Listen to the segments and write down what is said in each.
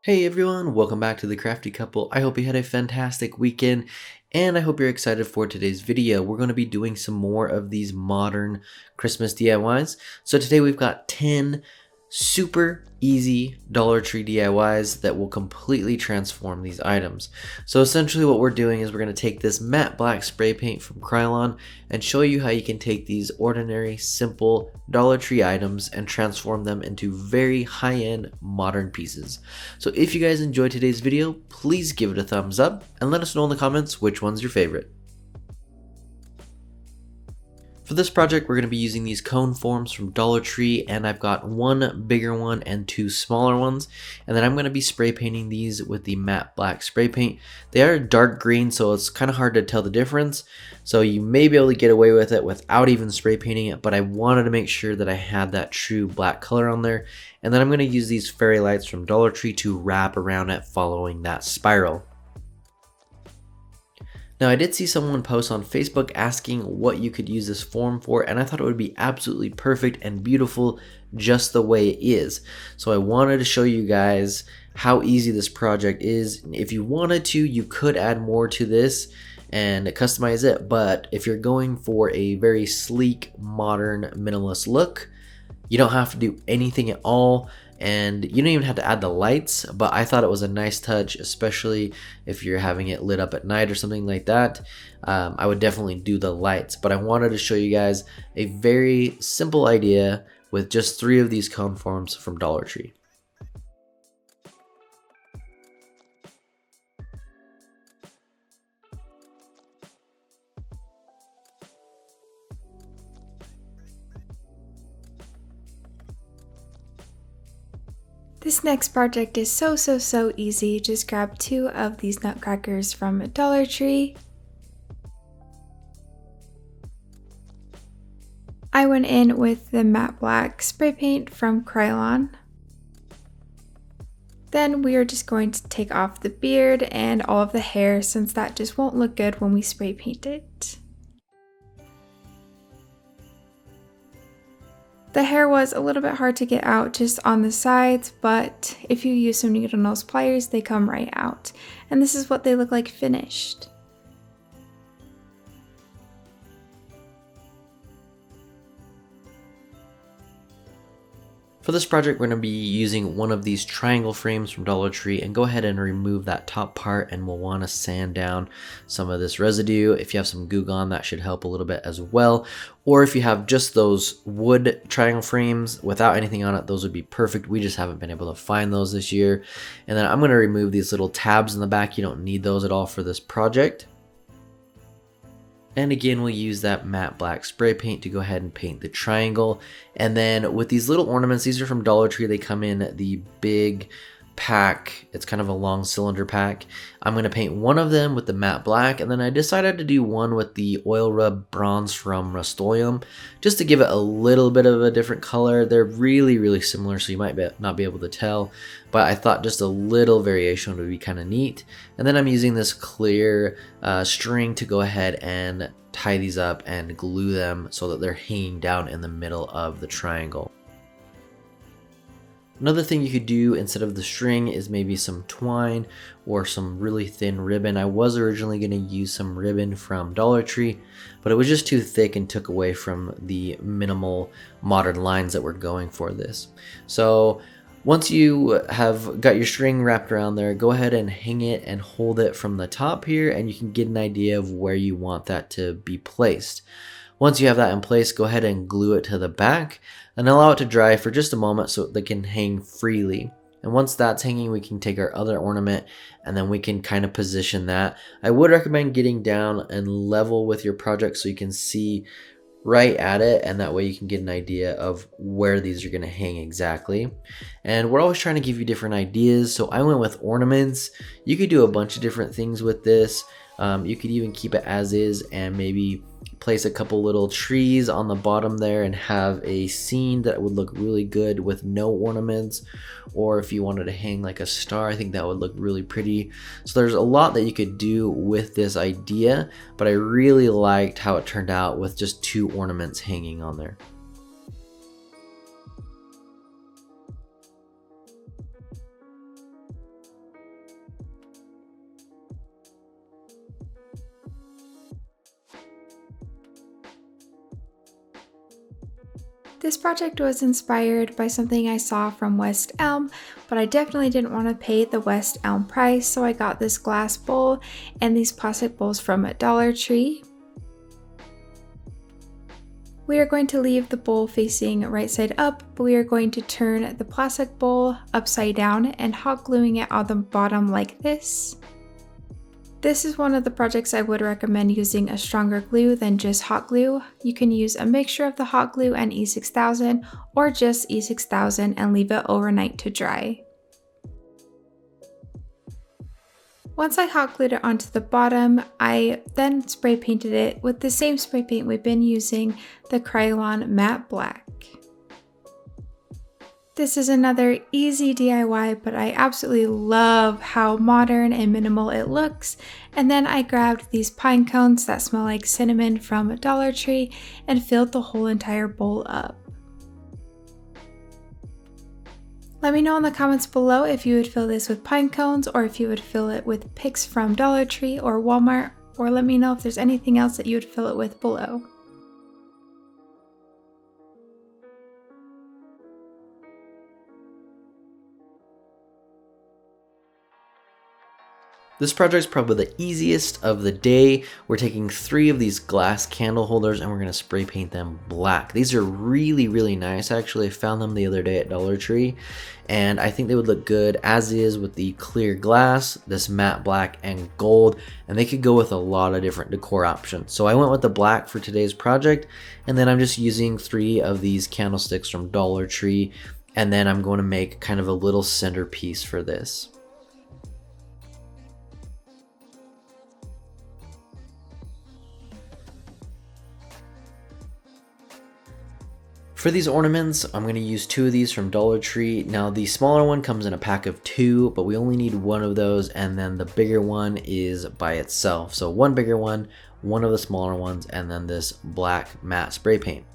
Hey everyone, welcome back to The Crafty Couple. I hope you had a fantastic weekend and I hope you're excited for today's video. We're going to be doing some more of these modern Christmas DIYs. So today we've got 10 super easy Dollar Tree DIYs that will completely transform these items. So essentially what we're doing is we're going to take this matte black spray paint from Krylon and show you how you can take these ordinary, simple Dollar Tree items and transform them into very high-end modern pieces. So if you guys enjoyed today's video, please give it a thumbs up and let us know in the comments which one's your favorite. For this project, we're going to be using these cone forms from Dollar Tree, and I've got one bigger one and two smaller ones. And then I'm going to be spray painting these with the matte black spray paint. They are dark green, so it's kind of hard to tell the difference. So you may be able to get away with it without even spray painting it, but I wanted to make sure that I had that true black color on there. And then I'm going to use these fairy lights from Dollar Tree to wrap around it following that spiral. Now I did see someone post on Facebook asking what you could use this form for, and I thought it would be absolutely perfect and beautiful just the way it is. So I wanted to show you guys how easy this project is. If you wanted to, you could add more to this and customize it, but if you're going for a very sleek, modern, minimalist look, you don't have to do anything at all. And you don't even have to add the lights, but I thought it was a nice touch, especially if you're having it lit up at night or something like that. I would definitely do the lights, but I wanted to show you guys a very simple idea with just 3 of these cone forms from Dollar Tree. This next project is so easy. Just grab 2 of these nutcrackers from Dollar Tree. I went in with the matte black spray paint from Krylon. Then we are just going to take off the beard and all of the hair, since that just won't look good when we spray paint it. The hair was a little bit hard to get out just on the sides, but if you use some needle nose pliers, they come right out. And this is what they look like finished. For this project, we're going to be using one of these triangle frames from Dollar Tree, and go ahead and remove that top part, and we'll want to sand down some of this residue. If you have some Goo Gone, that should help a little bit as well. Or if you have just those wood triangle frames without anything on it, those would be perfect. We just haven't been able to find those this year. And then I'm going to remove these little tabs in the back. You don't need those at all for this project. And again, we'll use that matte black spray paint to go ahead and paint the triangle. And then with these little ornaments, these are from Dollar Tree. They come in the big pack. It's kind of a long cylinder pack. I'm going to paint one of them with the matte black, and then I decided to do one with the oil rub bronze from Rust-Oleum, just to give it a little bit of a different color. They're really similar, so you might not be able to tell, but I thought just a little variation would be kind of neat. And then I'm using this clear string to go ahead and tie these up and glue them so that they're hanging down in the middle of the triangle. Another thing you could do instead of the string is maybe some twine or some really thin ribbon. I was originally going to use some ribbon from Dollar Tree, but it was just too thick and took away from the minimal modern lines that we're going for this. So once you have got your string wrapped around there, go ahead and hang it and hold it from the top here, and you can get an idea of where you want that to be placed. Once you have that in place, go ahead and glue it to the back and allow it to dry for just a moment so they can hang freely. And once that's hanging, we can take our other ornament and then we can kind of position that. I would recommend getting down and level with your project so you can see right at it, and that way you can get an idea of where these are going to hang exactly. And we're always trying to give you different ideas, so I went with ornaments. You could do a bunch of different things with this. You could even keep it as is and maybe place a couple little trees on the bottom there and have a scene that would look really good with no ornaments. Or if you wanted to hang like a star, I think that would look really pretty. So there's a lot that you could do with this idea, but I really liked how it turned out with just 2 ornaments hanging on there. This project was inspired by something I saw from West Elm, but I definitely didn't want to pay the West Elm price, so I got this glass bowl and these plastic bowls from Dollar Tree. We are going to leave the bowl facing right side up, but we are going to turn the plastic bowl upside down and hot gluing it on the bottom like this. This is one of the projects I would recommend using a stronger glue than just hot glue. You can use a mixture of the hot glue and E6000 or just E6000 and leave it overnight to dry. Once I hot glued it onto the bottom, I then spray painted it with the same spray paint we've been using, the Krylon Matte Black. This is another easy DIY, but I absolutely love how modern and minimal it looks. And then I grabbed these pine cones that smell like cinnamon from Dollar Tree and filled the whole entire bowl up. Let me know in the comments below if you would fill this with pine cones or if you would fill it with picks from Dollar Tree or Walmart, or let me know if there's anything else that you would fill it with below. This project is probably the easiest of the day. We're taking 3 of these glass candle holders and we're going to spray paint them black. These are really, really nice. Actually, I found them the other day at Dollar Tree and I think they would look good as is with the clear glass, this matte black and gold, and they could go with a lot of different decor options. So I went with the black for today's project, and then I'm just using 3 of these candlesticks from Dollar Tree, and then I'm going to make kind of a little centerpiece for this. For these ornaments, I'm going to use 2 of these from Dollar Tree. Now the smaller one comes in a pack of 2, but we only need 1 of those, and then the bigger one is by itself. So 1 bigger one, 1 of the smaller ones, and then this black matte spray paint.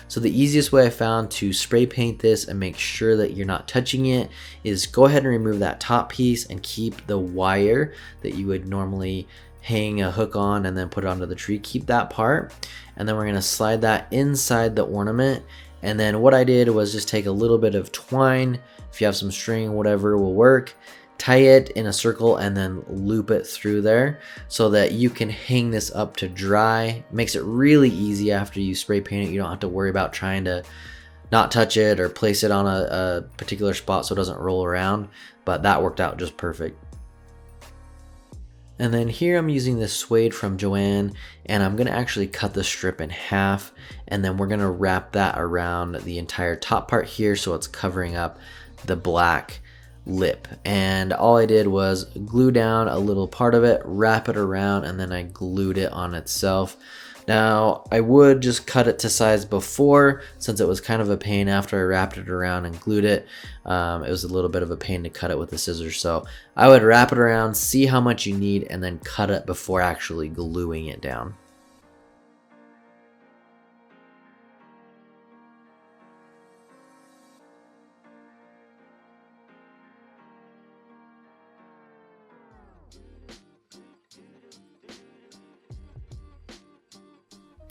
So the easiest way I found to spray paint this and make sure that you're not touching it is go ahead and remove that top piece and keep the wire that you would normally hang a hook on and then put it onto the tree. Keep that part, and then we're going to slide that inside the ornament. And then what I did was just take a little bit of twine, if you have some string, whatever will work, tie it in a circle and then loop it through there so that you can hang this up to dry. Makes it really easy after you spray paint it. You don't have to worry about trying to not touch it or place it on a particular spot so it doesn't roll around, but that worked out just perfect. And then here I'm using this suede from Joann, and I'm going to actually cut the strip in half, and then we're going to wrap that around the entire top part here so it's covering up the black lip. And all I did was glue down a little part of it, wrap it around, and then I glued it on itself. Now I would just cut it to size before, since it was kind of a pain after I wrapped it around and glued it. It was a little bit of a pain to cut it with the scissors, so I would wrap it around, see how much you need, and then cut it before actually gluing it down.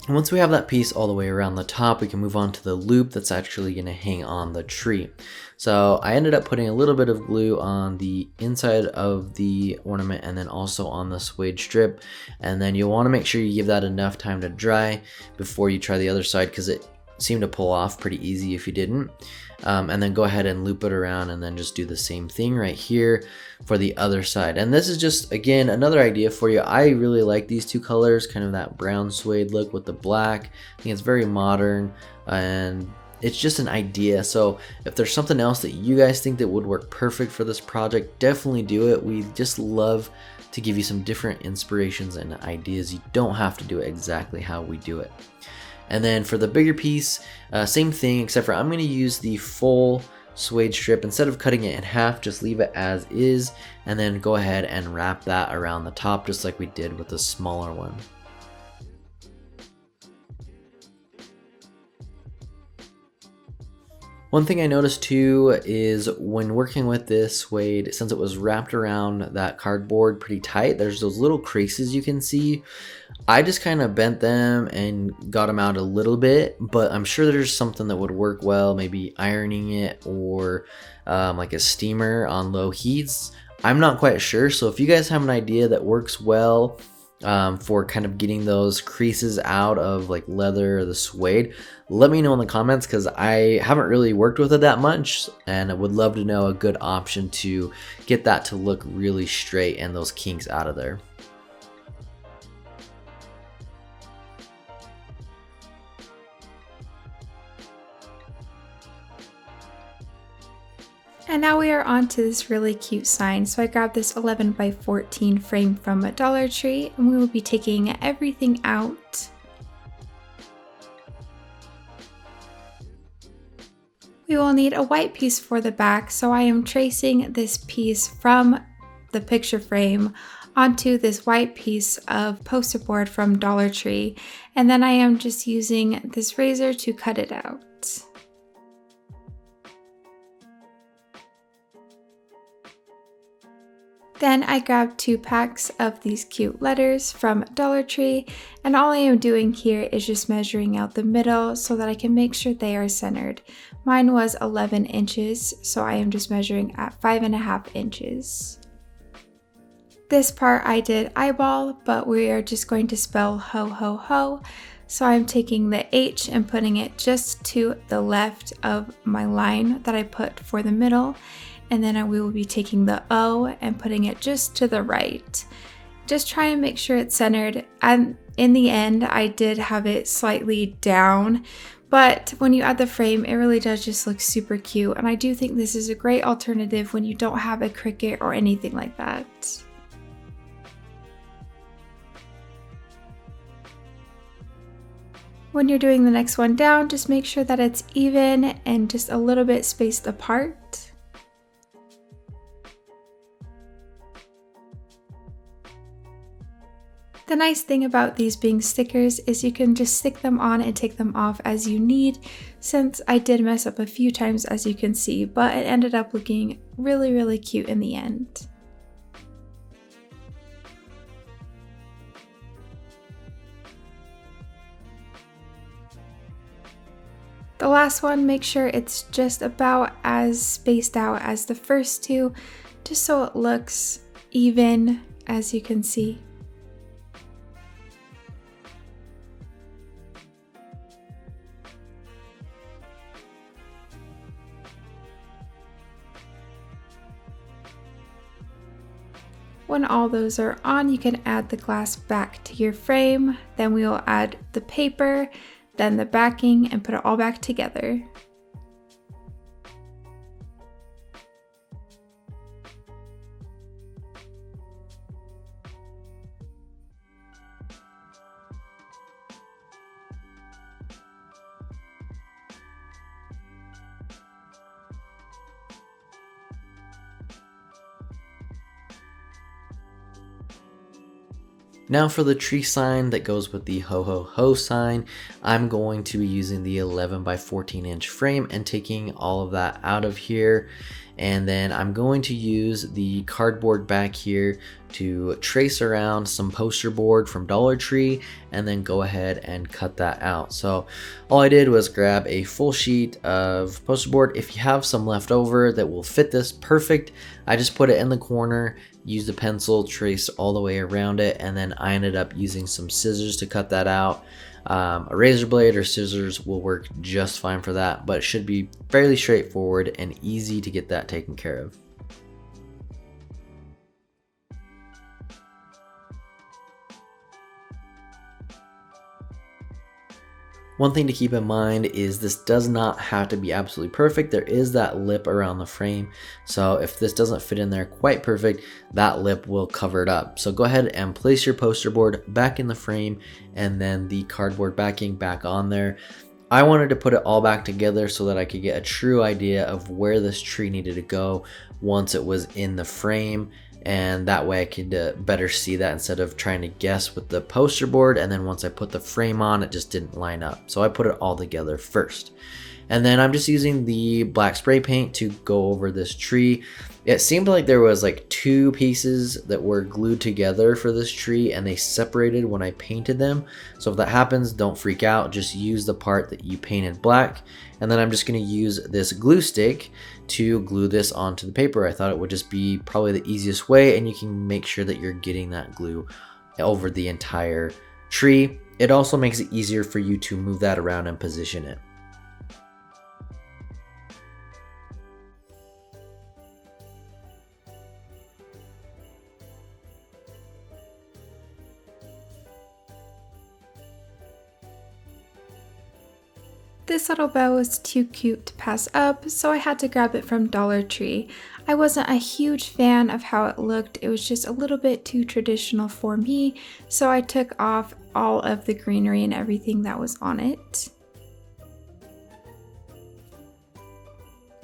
And once we have that piece all the way around the top, we can move on to the loop that's actually going to hang on the tree. So I ended up putting a little bit of glue on the inside of the ornament and then also on the suede strip. And then you'll want to make sure you give that enough time to dry before you try the other side, because it seemed to pull off pretty easy if you didn't. And then go ahead and loop it around and then just do the same thing right here for the other side. And this is just, again, another idea for you. I really like these 2 colors, kind of that brown suede look with the black. I think it's very modern and it's just an idea. So if there's something else that you guys think that would work perfect for this project, definitely do it. We just love to give you some different inspirations and ideas. You don't have to do it exactly how we do it. And then for the bigger piece, same thing, except for I'm going to use the full suede strip. Instead of cutting it in half, just leave it as is, and then go ahead and wrap that around the top just like we did with the smaller one. One thing I noticed too is when working with this suede, since it was wrapped around that cardboard pretty tight, there's those little creases you can see. I just kind of bent them and got them out a little bit, but I'm sure there's something that would work well, maybe ironing it or like a steamer on low heats. I'm not quite sure, so if you guys have an idea that works well for kind of getting those creases out of like leather or the suede, let me know in the comments, because I haven't really worked with it that much and I would love to know a good option to get that to look really straight and those kinks out of there. And now we are on to this really cute sign. So I grabbed this 11 by 14 frame from Dollar Tree, and we will be taking everything out. We will need a white piece for the back, so I am tracing this piece from the picture frame onto this white piece of poster board from Dollar Tree, and then I am just using this razor to cut it out. Then I grabbed 2 packs of these cute letters from Dollar Tree, and all I am doing here is just measuring out the middle so that I can make sure they are centered. Mine was 11 inches, so I am just measuring at 5.5 inches. This part I did eyeball, but we are just going to spell ho ho ho. So I'm taking the H and putting it just to the left of my line that I put for the middle. And then we will be taking the O and putting it just to the right. Just try and make sure it's centered. And in the end, I did have it slightly down, but when you add the frame, it really does just look super cute. And I do think this is a great alternative when you don't have a Cricut or anything like that. When you're doing the next one down, just make sure that it's even and just a little bit spaced apart. The nice thing about these being stickers is you can just stick them on and take them off as you need, since I did mess up a few times as you can see, but it ended up looking really cute in the end. The last one, make sure it's just about as spaced out as the first two, just so it looks even, as you can see. When all those are on, you can add the glass back to your frame. Then we will add the paper, then the backing, and put it all back together. Now for the tree sign that goes with the ho ho ho sign, I'm going to be using the 11 by 14 inch frame and taking all of that out of here. And then I'm going to use the cardboard back here to trace around some poster board from Dollar Tree and then go ahead and cut that out. So all I did was grab a full sheet of poster board. If you have some left over that will fit this perfect, I just put it in the corner, used a pencil, trace all the way around it, and then I ended up using some scissors to cut that out. A razor blade or scissors will work just fine for that, but it should be fairly straightforward and easy to get that taken care of. One thing to keep in mind is this does not have to be absolutely perfect. There is that lip around the frame, so if this doesn't fit in there quite perfect, that lip will cover it up. So go ahead and place your poster board back in the frame and then the cardboard backing back on there. I wanted to put it all back together so that I could get a true idea of where this tree needed to go once it was in the frame, and that way I could better see that instead of trying to guess with the poster board, and then once I put the frame on, it just didn't line up. So I put it all together first. And then I'm just using the black spray paint to go over this tree. It seemed like there was like 2 pieces that were glued together for this tree and they separated when I painted them. So if that happens, don't freak out. Just use the part that you painted black. And then I'm just going to use this glue stick to glue this onto the paper. I thought it would just be probably the easiest way, and you can make sure that you're getting that glue over the entire tree. It also makes it easier for you to move that around and position it. This little bow was too cute to pass up, so I had to grab it from Dollar Tree. I wasn't a huge fan of how it looked, it was just a little bit too traditional for me, so I took off all of the greenery and everything that was on it.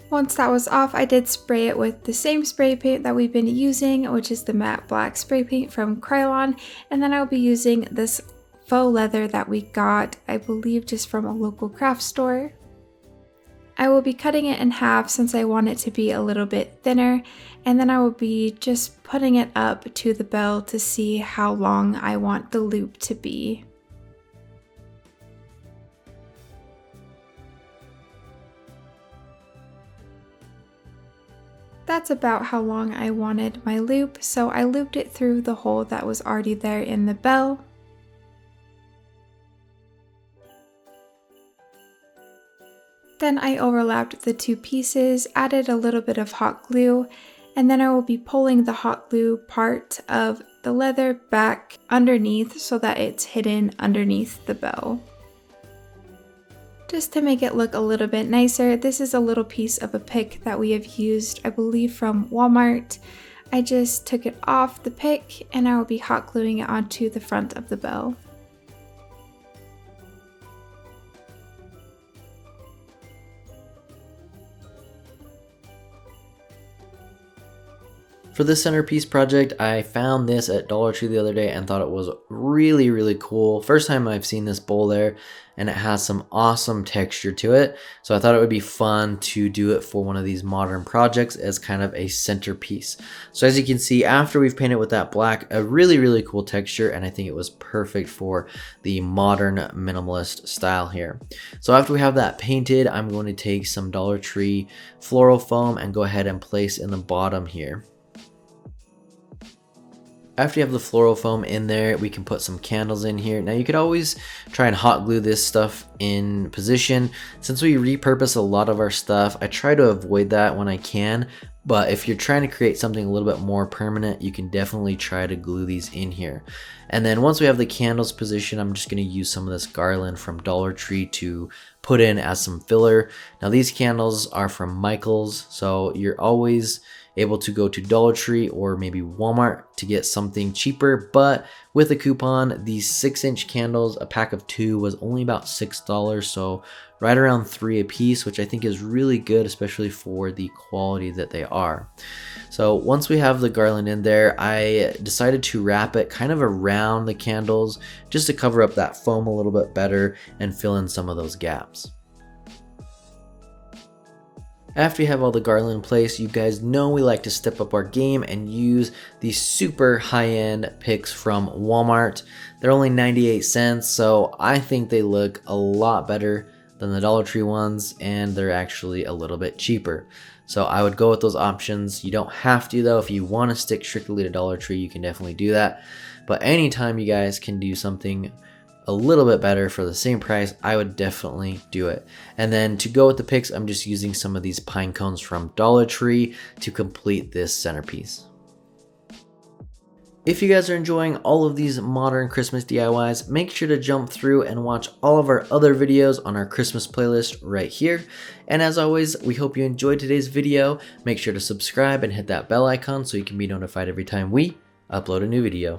Once that was off, I did spray it with the same spray paint that we've been using, which is the matte black spray paint from Krylon, and then I'll be using this faux leather that we got, I believe just from a local craft store. I will be cutting it in half since I want it to be a little bit thinner, and then I will be just putting it up to the bell to see how long I want the loop to be. That's about how long I wanted my loop, so I looped it through the hole that was already there in the bell. Then I overlapped the 2 pieces, added a little bit of hot glue, and then I will be pulling the hot glue part of the leather back underneath so that it's hidden underneath the bell. Just to make it look a little bit nicer, this is a little piece of a pick that we have used, I believe from Walmart. I just took it off the pick and I will be hot gluing it onto the front of the bell. For this centerpiece project, I found this at Dollar Tree the other day and thought it was really, really cool. First time I've seen this bowl there, and it has some awesome texture to it. So I thought it would be fun to do it for one of these modern projects as kind of a centerpiece. So as you can see, after we've painted with that black, a really, really cool texture, and I think it was perfect for the modern minimalist style here. So after we have that painted, I'm going to take some Dollar Tree floral foam and go ahead and place in the bottom here. After you have the floral foam in there, we can put some candles in here. Now you could always try and hot glue this stuff in position. Since we repurpose a lot of our stuff, I try to avoid that when I can. But if you're trying to create something a little bit more permanent, you can definitely try to glue these in here. And then once we have the candles positioned, I'm just going to use some of this garland from Dollar Tree to put in as some filler. Now these candles are from Michaels, so you're always able to go to Dollar Tree or maybe Walmart to get something cheaper, but with a coupon, these 6-inch candles, a pack of 2 was only about $6, so right around 3 a piece, which I think is really good, especially for the quality that they are. So once we have the garland in there, I decided to wrap it kind of around the candles just to cover up that foam a little bit better and fill in some of those gaps. After you have all the garland in place, you guys know we like to step up our game and use these super high-end picks from Walmart. They're only 98 cents, so I think they look a lot better than the Dollar Tree ones, and they're actually a little bit cheaper. So I would go with those options. You don't have to though. If you want to stick strictly to Dollar Tree, you can definitely do that. But anytime you guys can do something a little bit better for the same price, I would definitely do it. And then to go with the picks, I'm just using some of these pine cones from Dollar Tree to complete this centerpiece. If you guys are enjoying all of these modern Christmas DIYs, make sure to jump through and watch all of our other videos on our Christmas playlist right here. And as always, we hope you enjoyed today's video. Make sure to subscribe and hit that bell icon so you can be notified every time we upload a new video.